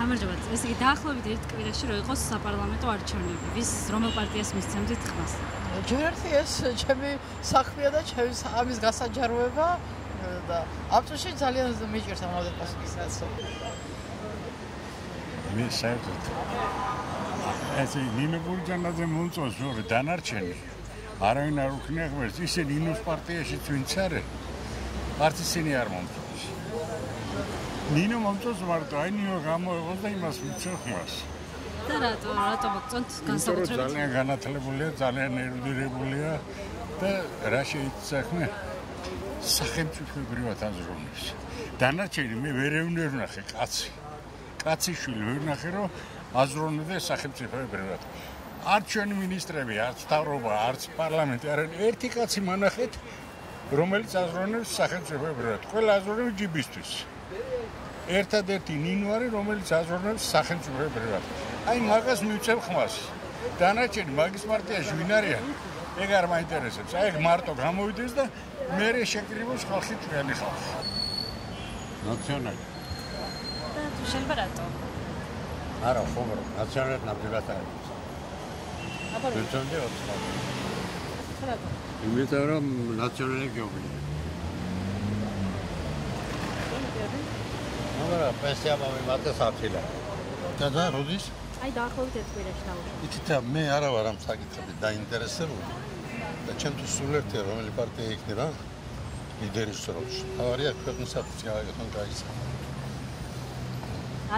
გამარჯობათ. ესე იგი დაახლოებით ერთ კვირაში რო იყოს საპარლამენტო არჩევნები. ვის რომელ პარტიას მისცემთ ხმას? ჯერ ერთი ეს ჩემი საქმეა და ჩემი ამის გასაჯაროება და ამ წუთში ძალიან მიჭირს ამავე პასუხის გაცნობა. მე საერთოდ ესე ნინო გურჯანაძე მომწონს რომ დანარჩენი არავინ არ უქნია ღმერთს ისე ნინოს პარტიაშიც ვინც არის არც ისინი არ მომწონს ნინო მომწონს მარტო აი ნინო გამოიღოს და იმას მიცეხმას და რატო მოგწონთ განსაკუთრებით ძალიან განათლებულია ძალიან ერუდირებულია და რა შეიძლება სახელმწიფოებრივად აზროვნებს დანარჩენი მე ვერ ვნახე კაცი შვილი ვერ ვნახე რომ აზროვნებდეს სახელმწიფოებრივად არც ჩვენი მინისტრები არც თავრობა არც პარლამენტი არიან ერთი კაცი მანახეთ რომელიც აზროვნებს სახელმწიფოებრივად ყველა აზროვნებს ჯიბისთვის ერთადერთი ნინო არის რომელიც აზროვნებს სახელმწიფოებრივად აი მაგას მივცემ ხმას დანარჩენი მაგის პარტიაში ვინ არიან ეგ არ მაინტერესებს აი ეგ მარტო გამოვიდეს და მე შეკრიბოს ხალხი ჩვენი ხალხი ნაციონალი და თუ შეიძლება რატო არა ხოლმე ნაციონალურად ნამდვილად არის აბა ბეჭონდი რატო იმიტომ რომ ნაციონალური გეობლია მაგრამ პენსია მომიმატეს აფილა და როდის აი დაახლოებით ერთ კვირაში დავუშვი იცით მე არა ვარ ამ საკითხებით დაინტერესებული და ჩემთვის სულ ერთია რომელი პარტია იქნება ლიდერის როლში ავარია ქვეყნისათვის გააკეთონ გაიცა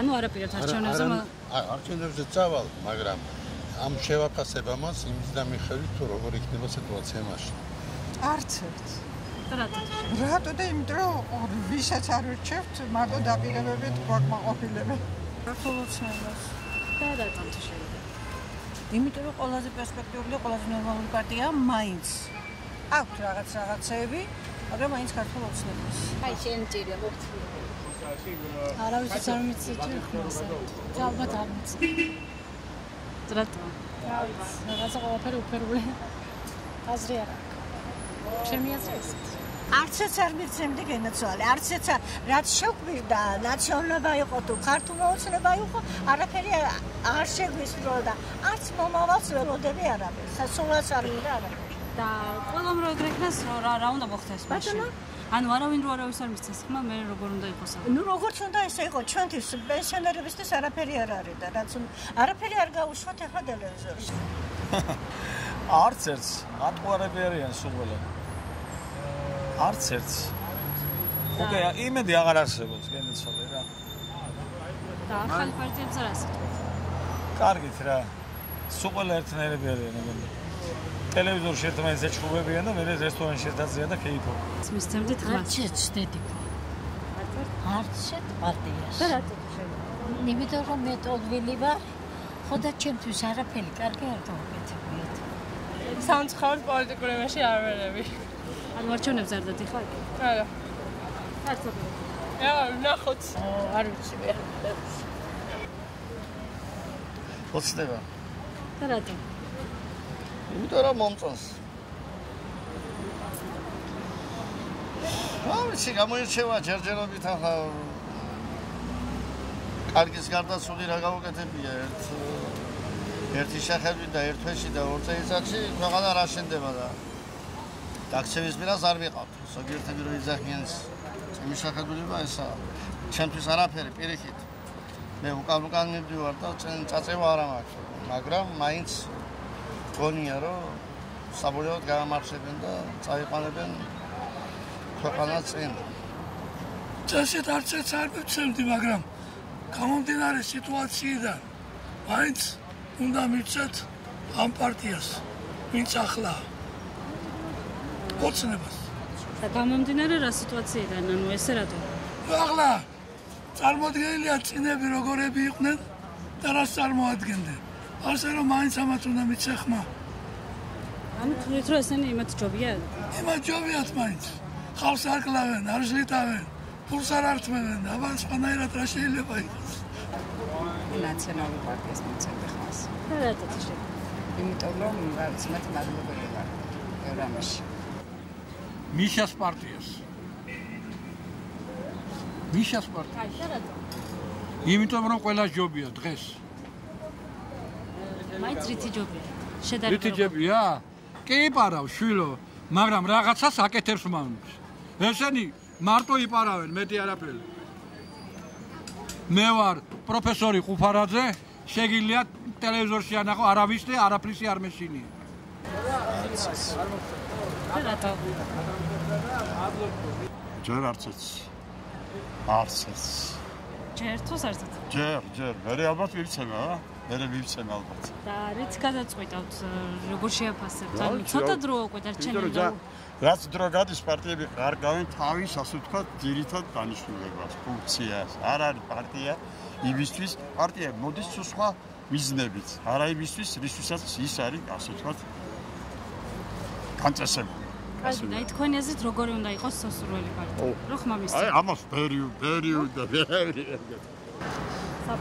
ანუ არაპირად არჩევნებზე არჩევნებზე წავალ მაგრამ ამ შევაფასებამაც იმის და მიხედვით თუ როგორ იქნება სიტუაცია მაშინ არც ერთ რატო და იმიტომ რომ ვისაც არ ვირჩევთ მარტო დაპირებებით გვაკმაყოფილებ ახალოცნებას და რატომ თუ შეიძლება იმიტომ რომ ყველაზე პერსპექტიული ყველაზე ნორმალური პარტია მაინც აქვს რაღაცეები მაგრამ მაინც ქართულ ოცნებას აი შენ ჭირია მოგწია არავის არ მიცით ხმას ალბათ არ მიცით რატო რაღაცა ყველაფერი უფერული აზრი არ აქვს ჩემი აზრი ეს არცეც არ მიცემდი გენაცვალე არცეც რაც შეგვირდა ნაციონალობა იყო თუ ქართული ოცნება იყო არაფერი არ შეგვისწრო და არც მომავალს ველოდები არაფერს სასულაც არ მინდა არაფერი და ყველამ რო ეგრეკნას რა უნდა მოხდეს მაშინ ანუ არავინ რო არავის არ მისცეს ხმა მე როგორ უნდა იყოს ნუ როგორც უნდა ესე იყო ჩვენთვის პენსიონერებისთვის არაფერი არ არის და რაც არაფერი არ გაუშვათ ახლა ტელევიზორში არც ერთს ატყუარები არიან სულ ყველა არც ერთს უკვე იმედი აღარ არსებობს გენაცვალე რა და ახალი პარტიებს არ ასეთქვით კარგით რა სულ ყველა ერთნაირები არიან ტელევიზორში ერთმანეთს ეჩხუბებიან და მე რესტორანში ერთადზეა და ქეიფობ. მისცემდით ხმას. არც შეცდები. არც შეთ პარტიას. და რატო შეიძლება? იმიტომ რომ მე ტოლვილი ვარ, ხო და ჩემთვის არაფერი კარგი არ გავაკეთებიათ. სამწუხაროდ პოლიტიკურ იმაში არ ვერები. ანუ არჩევნებს არ დადიხარ? არა. არც აბა. ნახოთ. არ ვიცი მე. ოცნება. და რატო? იმიტომ რომ მომწონს. ვიცი, გამოირჩევა ჯერჯერობით ახლა კარგის გარდა სული რა გავუკეთებია ერთი შეხედვით და ერთ თვეში და ორ წელიწადში ქვეყანა რა შენდება და დაქცევის მიღებას არ ვიყავთ. ზოგიერთები რო იძახიან ჩემი შეხედულება ესაა. ჩემთვის არაფერი პირიქით. მე უკან მივდივარ და წაწევა არ მაქვს, მაგრამ მაინც გონია რომ საბოლოოდ გამარჯვებენ და წაიყვანებენ ქვეყანას წინ. წესით არცეც არ მივცემდი, მაგრამ გამომდინარე სიტუაციიდან მაინც უნდა მივცეთ ამ პარტიას, ვინც ახლა ოცნებას. და გამომდინარე რა სიტუაციიდან, ანუ ესე რატო? ახლა წარმოადგენელია წინები როგორები იყვნენ და რას წარმოადგენდნენ. ასე რომ მაინც ამათ უნდა მიცე ხმა. ანუ თვლით რომ ესენი იმათ ჯობია? იმათ ჯობიათ მაინც. ხალხს არ კლავენ, არ ჟლიტავენ, ფულს არ ართმევენ, აბა სხვანაირად რა შეიძლება იყოს. ნაციონალური პარტიის მიცემდი ხმას. და რატო შეიძლება? იმიტომ რომ რაც მე მადლობელი ვარ ევრამაში. მიშას პარტიას. მიშას პარტია. აი, და რატო? იმიტომ რომ ყველა ჯობია დღეს. მაინც რითი ჯობია? რითი ჯობია? კი იპარავ შვილო, მაგრამ რაღაცას აკეთებს მაინც. ესენი მარტო იპარავენ, მეტი არაფერი. მე ვარ პროფესორი ყუფარაძე, შეგიძლიათ ტელევიზორში ანახო, არავის და არაფრისი არ მეშინია. რატო? ჯერ არც ეს. ჯერ თუ საერთოდ? ჯერ. მე ალბათ ვივცემა, მე ვივცემა ალბათ. და რით გადაწყვიტავთ, როგორ შეაფასებთ? ანუ ცოტა დრო უკვე დარჩენილი. რაც დრო გადის პარტიები გარგავენ თავის, ასე ვთქვათ, ძირითად დანიშნულებას, ფუნქციას. არ არის პარტია იმისთვის, პარტია მოდის თუ სხვა მიზნებით. არა იმისთვის, რისთვისაც ის არის, ასე ვთქვათ, განწესებული. აი თქვენი აზრით როგორი უნდა იყოს სასურველი პარტია? რო ხმამის. აი ამას პერიოდ და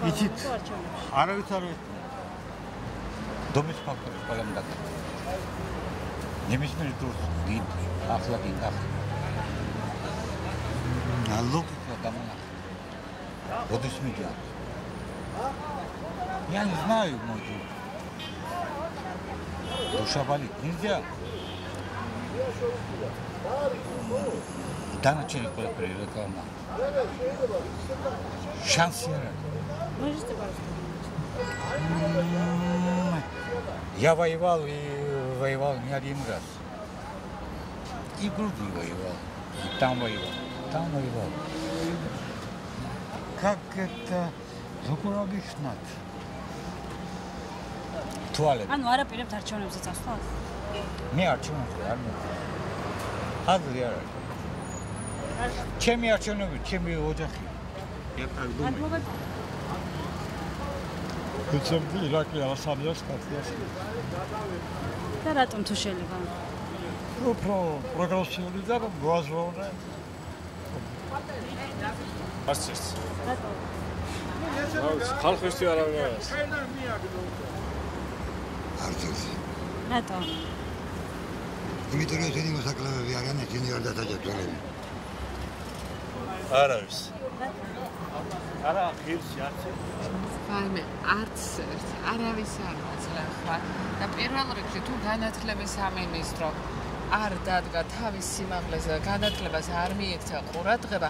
იცით? არავით არ დომის ფაქტორი ყველამ დაგა. ნებისმიერ დროს ახლა გინახა. ლოგიკა გამონახა. როდის მიდია? Я не знаю, мой друг. Душа болит. Нельзя. Даначели ყველაფერი რეკლამა. Шансы არა. Можете пожалуйста? Я воевал не один раз. И в Грузии воевал, и там воевал. Как это როგორ აღიხსნათ? Туалет. ანუ არაპირებთ არჩევნებზე წასვლას? მე არჩევნებზე არ მოდი. აზრი არ არის. ჩემი არჩევნები, ჩემი ოჯახი. მადლობა. ვიცემ ირაკლი ალასარიას პარტიას. და რატომ თუ შეიძლება? უფრო პროგრესიული და მოაზროვნე. ასეც. ხალხისთვის არავინ არ არის. არც. რატომ? იმიტომ რომ ესენი მოსაკლავები არიან, ესენი არ დადაჯერებულები. არავის. არა, ღირსი არც. ვაიმე, არც არავის არ მოძლევხარ. და პირველ რიგში თუ განათლების სამინისტრო არ დადგა თავის სიმაღლეზე, განათლებას არ მიექცა ყურადღება,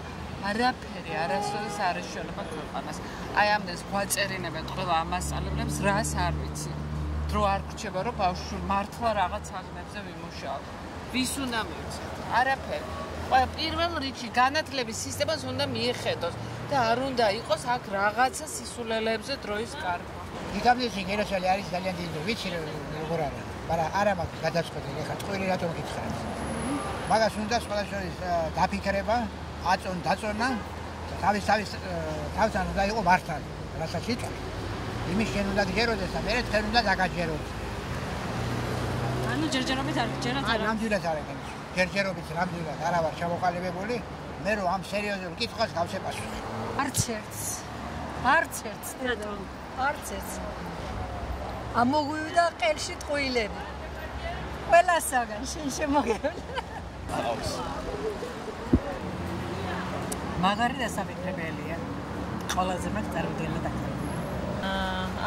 არაფერი არასოდეს არ ეშველება ქვეყანას. აი ამდენს გვაწერინებენ ყველა ამ მასწავლებლებს, რას არ ვიცი. დრო არ გრჩება, რომ ბავშვი მართლა რაღაც აღნებზე ვიმუშაოთ. ვის უნდა მივცეთ? არაფერი. პირველ რიგში განათლების სისტემას უნდა მიეხედოს და არ უნდა იყოს აქ რაღაცა სისულელეებზე დროის კარგვა. იგავლიში გეროსელი არის ძალიან დიდი, ვიცი როგორ არის, მაგრამ არა მაქვს გადაწყვეტილი, ეხლა წყვილი რატომ გითხრათ. მაგას უნდა სხვა შორის დაფიქრება, დაწონა, თავთან უნდა იყო მართალი, რასაც იტყვი. იმის შენ უნდა გჯეროდეს და მე თქვენ უნდა დაგაჯეროთ. ანუ ჯერჯერობით არ გჯერათ არა? ნამდვილად არ ეგენ. ჯერჯერობით ნამდვილად არა ვარ ჩამოყალიბებული, მე რომ ამ სერიოზულ კითხვას გავსეპასუხე. არც ერთს. არც ერთს. ამოგვივიდა ყელში ტყუილები. ყველასაგან შენ შემოგევლე. მაგარი დასაბუთებელია. ყველაზე მეტ წარმოდგენილად აქ.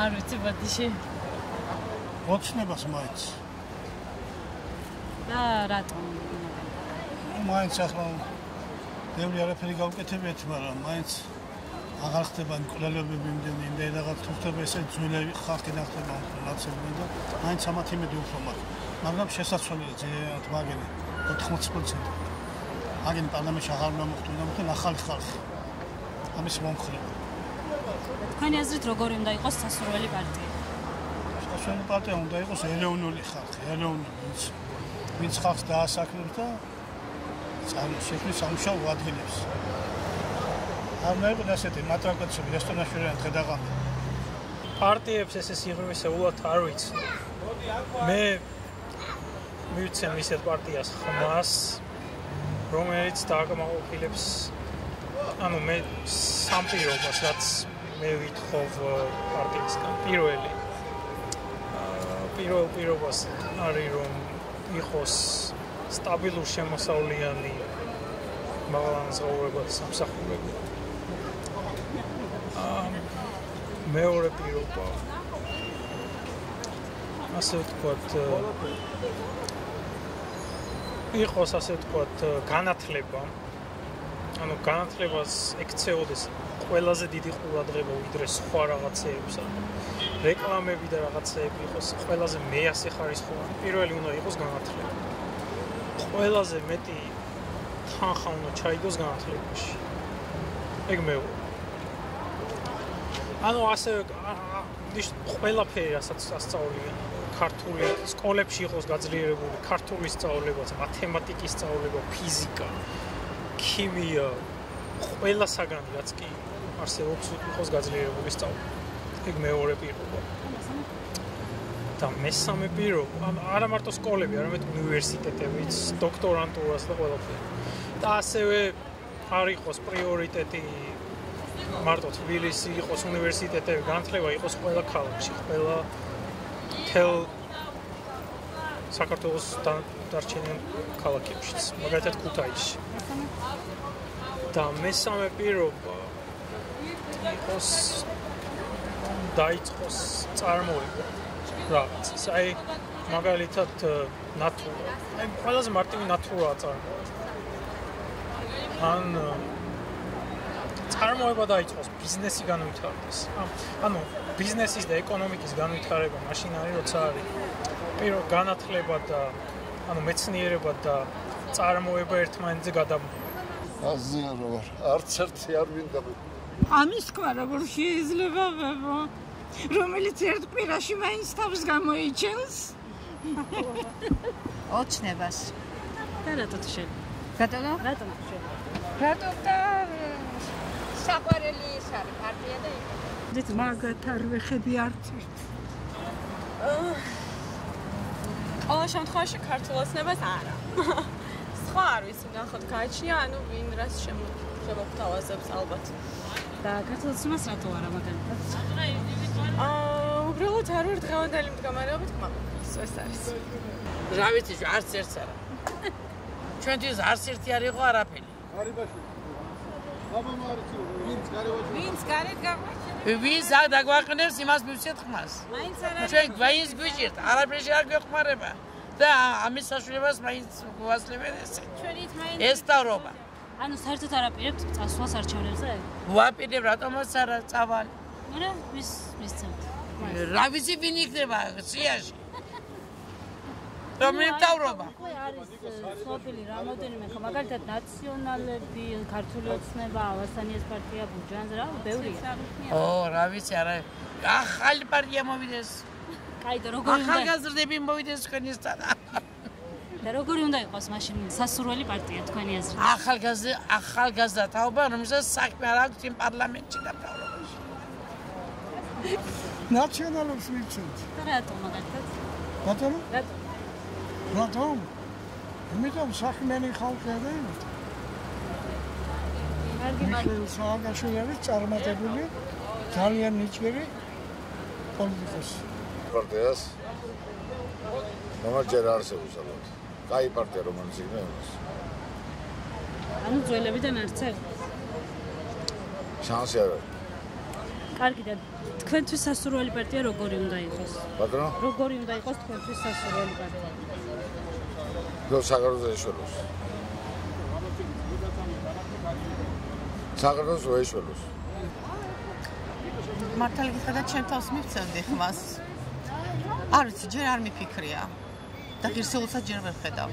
არ ვიცი ბოდიში. ოცნებას მაინც. და რატომ? მაინც ახლა ბევრი არაფერი გავკეთებიათ, მაგრამ მაინც აღარ ხდება მკვლელობები იმდენი რაღაც თუ ხდება ესე ძველი ხალხი ნახდება ნაცნობი და მაინც ამათ იმედი უფრო მაქვს. მაგრამ შესაძლებელია ზეად მაგენი 80%. აგენ პარლამენტში აღარ უნდა მოხდონ ახალი ხალხი. ამის მომხრება. თქვენი აზრით როგორი უნდა იყოს სასურველი პარტია? სასურველი პარტია უნდა იყოს ეროვნული ხალხი, ვინც ხალხს დაასაქმებს და შექმნის სამუშაო ადგილებს. არ უნდა იყოს ასეთი მატრაკაცები, რესტორნაშორიან დღედაღამე. პარტიებს ესე სიღრმისეულად არ ვიცი. მე მივცემ ისეთ პარტიას ხმას, რომელიც დააკმაყოფილებს ანუ მე სამ პირობას, რაც მე ვითხოვ პარტიისგან. პირველ პირობას არის რომ იყოს სტაბილურ შემოსავლიანი მაღალანაზღაურებადი სამსახურები. მეორე პირობა ასე ვთქვათ იყოს ასე ვთქვათ განათლება ანუ განათლებას ექცეოდეს ყველაზე დიდი ყურადღება ვიდრე სხვა რაღაცეებსა რეკლამები და რაღაცეები იყოს ყველაზე მეასე ხარისხოვანი პირველი უნდა იყოს განათლება ყველაზე მეტი თანხა უნდა ჩაიდოს განათლებაში ეგ მეორე ანუ ასე ყველაფერი რასაც ასწავლიან ქართული სკოლებში იყოს გაძლიერებული ქართული სწავლება, მათემატიკის სწავლება, ფიზიკა, ქიმია, ყველა საგანი რაც კი არსებობს იყოს გაძლიერებული სწავლება. ეგ მეორე პირობა. და მესამე პირობა, არა მარტო სკოლები, არამედ უნივერსიტეტებიც, დოქტორანტურას და ყველაფერი. და ასევე არ იყოს პრიორიტეტი მარტო თბილისი იყოს უნივერსიტეტები, განათლება იყოს ყველა ქალაქში, ყველა თელ საქართველოს დარჩენილ ქალაქებშიც, მაგალითად ქუთაისში. და მესამე პირობა იყოს დაიწყოს წარმოება რაღაც. აი მაგალითად ნატურა. აი ყველაზე მარტივი ნატურაა წარმოება. ან წარმოება დაიწყოს, ბიზნესი განვითარდეს. ანუ ბიზნესის და ეკონომიკის განვითარება მაშინ არის, როცა არის პირველ განათლება და ანუ მეცნიერება და წარმოება ერთმანეთზე გადამდგარი. აზიანო ვარ, არც ერთი არ მინდა. ამის თქვა როგორ შეიძლება ვებო, რომელიც ერთ კვირაში მაინც თავს გამოიჩენს? ოცნებას. და რატო თუ შეიძლება? რატო? რატო თუ შეიძლება? რატო და საყვარელი ის არის პარტია და იქ. დეთ მაგათ არ ვეხედი არც ერთ. ყოველ შემთხვევაში ქართულ ოცნებას არა. სხვა არ ვიცი, ნახოთ გააჩნია, ანუ ვინ რას შემოგთავაზებს ალბათ. და ქართულ ოცნებას რატო არა მაგალითად? უბრალოდ არ ვარ დღევანდელი მდგომარეობით კმაყოფილი, ეს არის. რა ვიცი, არც ერთს არა. ჩვენთვის არც ერთი არ იყო არაფერი. გარიბაში. აბა მარიცი, ვინც გარეთ გაგვაჩნდა? ვინც დაგვაყენებს იმას მივცეთ ხმას. მაინც არა. ჩვენ გვაინს გვიჭირთ, არაფერში არ გვეხმარება. და ამის საშუალებას მაინც გვასწრებენ ესე. ჩვენით მაინც ეს თავრობა. ანუ საერთოდ არ აპირებთ წასვლას არჩევნებზე? ვაპირებ, რატომაც არა წავალ. არა, მისცემთ. რა ვიცი ვინ იქნება სიაში. რომელი თავრობა? არის სოფელი რამოდენიმე ხო მაგალითად ნაციონალები, ქართული ოცნება, ავასანიეს პარტია, ბურჯანზე რა, ბევრია. ო, რა ვიცი, არა. ახალი პარტია მოვიდეს. კაი და როგორი უნდა ახალგაზრდები მოვიდეს თქვენისთან. და როგორი უნდა იყოს მაშინ სასურველი პარტია თქვენი აზრით? ახალგაზრდა თაობა, რომელსაც საქმე არ აქვს იმ პარლამენტში და მთავრობაში. ნაციონალებს მივცემთ. და რატო მაგალითად? რატომ? რატო? რატომ? იმიტომ საქმიანი ხალხია და იმით. მიხეილ სააკაშვილი არის წარმატებული, ძალიან ნიჭიერი პოლიტიკოსი. პარტიას მომაჯერ არსებობს ალბათ. კაი პარტია რომელიც იქნება იმას. ანუ ძველებიდან არც არ. შანსი არ არის. კარგი და თქვენთვის სასურველი პარტია როგორი უნდა იყოს? ბატონო? როგორი უნდა იყოს თქვენთვის სასურველი პარტია? დო საქართველოს ეშველოს. საქართველოს ეშველოს. მართალი გითხრა ჩემ თავს მივცემდი ხმას. არ ვიცი, ჯერ არ მიფიქრია. და ღირსეულსაც ჯერ ვერ ხედავ.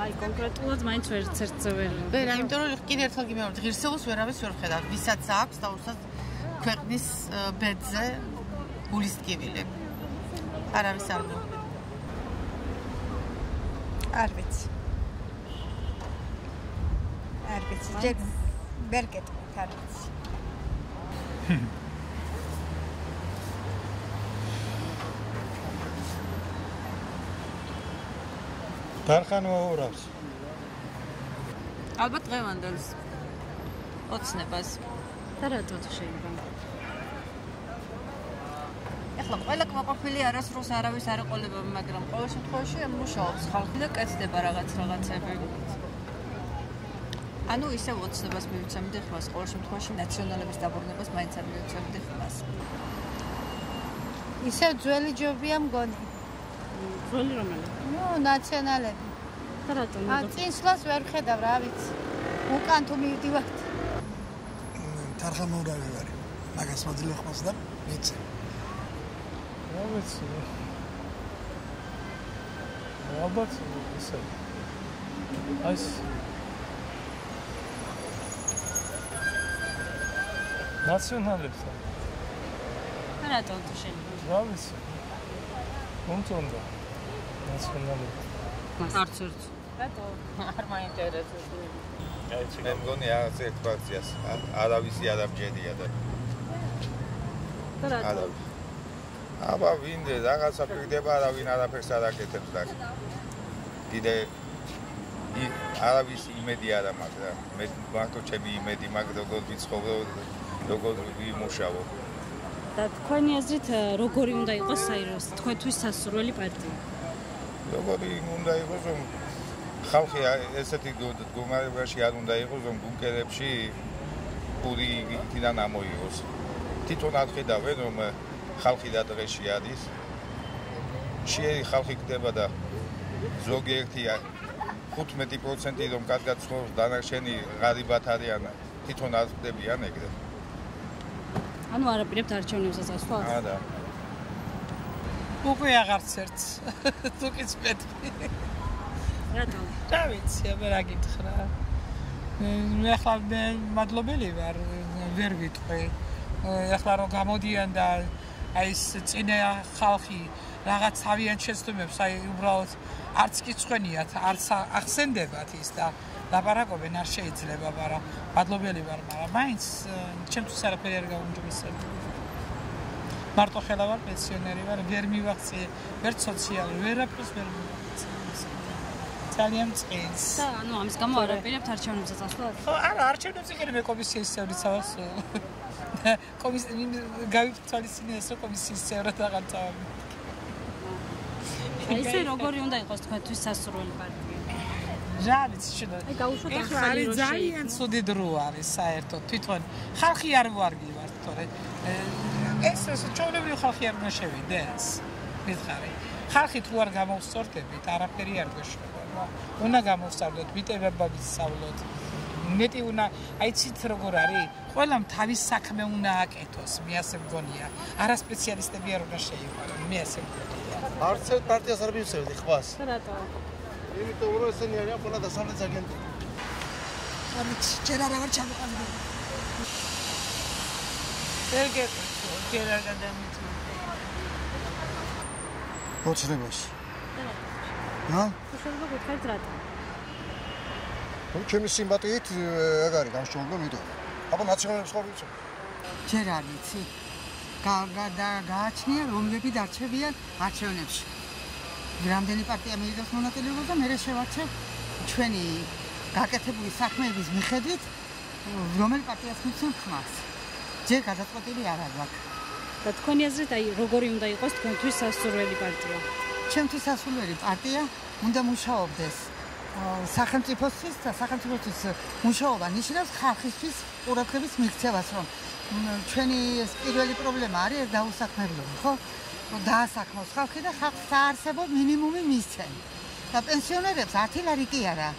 აი კონკრეტულად მაინც ვერცერთზე ვერ. ვერა, იმიტომ რომ კიდე ერთხელ გიმეორებ, ღირსეულს ვერავის ვერ ხედავ. ვისაც აქვს და უბრალოდ ქვეყნის ბედზე გულის ტკივილი. არავის არ გო. არ ვიცი. არ ვიცი, ჯერ ვერ გეტყვით, არ ვიცი. დარხან მოურავს. ალბათ დღევანდელს. ოცნებას. და რატო თუ შეიძლება? ეხლა ყველა კმაყოფილი არასდროს არავის არ ეყოლება, მაგრამ ყოველ შემთხვევაში მუშაობს ხალხი და კეთდება რაღაცები. ანუ ისევ ოცნებას მივიცემდი ხმას, ყოველ შემთხვევაში ნაციონალების დაბრუნებას მაინც არ მივიცემდი ხმას. ისევ ძველი ჯობია მგონი. ძველი რომელი? ნუ ნაციონალები. და რატომ? წინსვლას ვერ ხედავ, რა ვიცი. უკან თუ მივდივართ. თარხამოვრავი ვარ. მაგას მოძლევ ხმას და მიცე. რა ვიცი. ალბათ ისე. ეს ნაციონალებთან. რატომ თუ შეიძლება? რა ვიცი. მომწონდა. ნაციონალები. არც ერთ. რატომ? არ მაინტერესებს. მე მგონი რაღაც ერთ ფაქციას არავისი არ ამჯერია და რატომ? აბა ვინდე რაღაცა პირდება არავინ არაფერს არ აკეთებს და კიდე არავის იმედი არ მაქვს რა მე მარტო ჩემი იმედი მაქვს როგორ ვიცხოვრო როგორ ვიმუშაო და თქვენი აზრით როგორი უნდა იყოს საიროს თქვენთვის სასურველი პარტია? როგორი უნდა იყოს რომ ხალხი ესეთი მდგომარეობაში არ უნდა იყოს რომ ბუნკერებში პური იქიდან ამოიღოს თვითონ არ ხედავენ რომ ხალხი და დღეში არის შეერი ხალხი ხდება და ზოგიერთი 15% რომ კარგად ცხოვრობს დანარჩენი ღარიბად არიან თვითონ არ ხდებიან ეგრე ანუ არაპირებთ არჩევნებსაც ასვლა? არა უკვე აღარც ერთს თუკიც მეტი რატომ? რა ვიცი, აბა რა გითხრა. მე ახლა მადლობელი ვარ, ვერ ვიტყვი. ახლა რომ გამოდიან და აი ეს წინა ხალხი რაღაც თავიანთ შეცდომებს, აი უბრალოდ არც კი ცხენიათ, არც ახსენდებათ ის და ლაპარაკობენ არ შეიძლება, მაგრამ მადლობელი ვარ, მაგრამ მაინც ჩემთვის არაფერი არ გაუმჯობესება. მარტო ხელა ვარ, პენსიონერი ვარ, ვერ მივახციე, ვერ სოციალური, ვერაფერს ვერ ძალიან წინს. და ანუ ამის გამო არაპირებთ არჩევნებსაც ასვლას? ხო, არა, არჩევნებს იყენებ კომისიის წევრიც ავას. გავიფრთხილეს რომ კომისიის წევრად აღარ წავედი. ისე როგორი უნდა იყოს თქვენთვის სასურველი პარტია? რა ვიცი, შენ. აი გაუშვათ ახლა არის ძალიან ცუდი დრო არის საერთოდ. თვითონ ხალხი არ ვარგივართ, თორე ეს ჩვეულებრივი ხალხი არ უნდა შევიდეს. მითხარი. ხალხი თუ არ გამოვსწორდებით, არაფერი არ გეშვა. უნდა გამოვსწორდოთ, მიტებება ვისწავლოთ. მეტი უნდა, აიცით როგორ არის? ყველამ თავის საქმე უნდა აკეთოს, მე ასე მგონია. არა სპეციალისტები არ უნდა შეიყვანონ, მე ასე მგონია. არც ერთ პარტიას არ მივსევდი ხმას. რატომ? იმიტომ რომ ესენი არიან ყველა დასავლეთ აგენტი. ამით ჯერ არ აღარ ჩამოყალიბე. ჯერ არ გადამიწვი. ოცნებაში. რა? შეიძლება გითხრათ რატომ? ჩემი სიმპათიით ეგ არის გამშრომლო მიტოვ. აბა ნაციონალებს ხარ ვიცი. ჯერ არ ვიცი. გააჩნია რომლები დარჩებიან არჩევნებში. რამდენი პარტია მიიღებს მონაწილეობას და მე შევარჩევ ჩვენი გაკეთებული საქმეების მიხედვით რომელი პარტიას მიცემ ხმას. ჯერ გადაწყვეტილი არ აქვს. და თქვენი აზრით აი როგორი უნდა იყოს თქვენთვის სასურველი პარტია? ჩემთვის სასურველი პარტია უნდა მუშაობდეს სახელმწიფოსთვის და სახელმწიფოსთვის მუშაობა ნიშნავს ხალხისთვის ყურადღების მიქცევას, რომ ჩვენი პირველი პრობლემა არის დაუსაქმებლობა, ხო? დაასაქმოს ხალხი და ხალხს საარსებო მინიმუმი მისცენ. და პენსიონერებს 10 ლარი კი არა,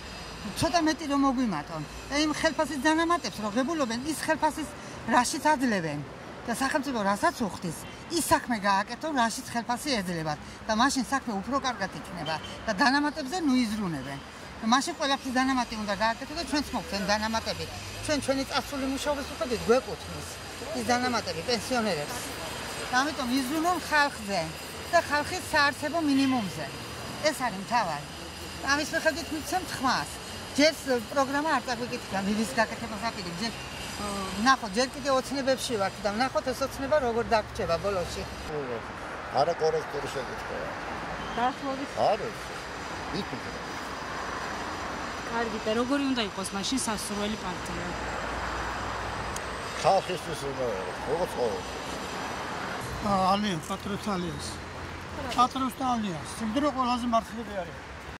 ცოტა მეტი რომ მოგვიმატონ. და იმ ხელფასის დანამატებს რო ღებულობენ, ის ხელფასის რაშიც აძლევენ. და სახელმწიფო რასაც უხდის, ის საქმე გააკეთონ, რაშიც ხელფასი ეძლებათ და მაშინ საქმე უფრო კარგად იქნება და დანამატებზე ნუ იზრუნებენ. მაშინ ყველაფრის დანამატი უნდა გააკეთო და ჩვენც მოგცემ დანამატები. ჩვენი წასული მუშაობის უხედით გვეკუთვნის ის დანამატები პენსიონერებს. ამიტომ იზრუნონ ხალხზე და ხალხის საარსებო მინიმუმზე. ეს არის მთავარი. ამის მიხედვით მიცემთ ხმას. ჯერ პროგრამა არ წაგვიკითხა, მიდის გაკეთებას აპირებ, ნახოთ, ჯერ კიდე ოცნებებში ვართ და ნახოთ ეს ოცნება როგორ დაგვრჩება ბოლოსში. არა კორექტული შეკითხვაა. დაახლოებით. არის. იქნება. კარგი, და როგორი უნდა იყოს მაშინ სასურველი პარტია? ხალხისთვის უნდა იყოს, როგორც ყოველთვის. ალიანს, პატრიოტთა ალიანს. პატრიოტთა ალიანს. სიმდიდრე ყველაზე მართლები არის.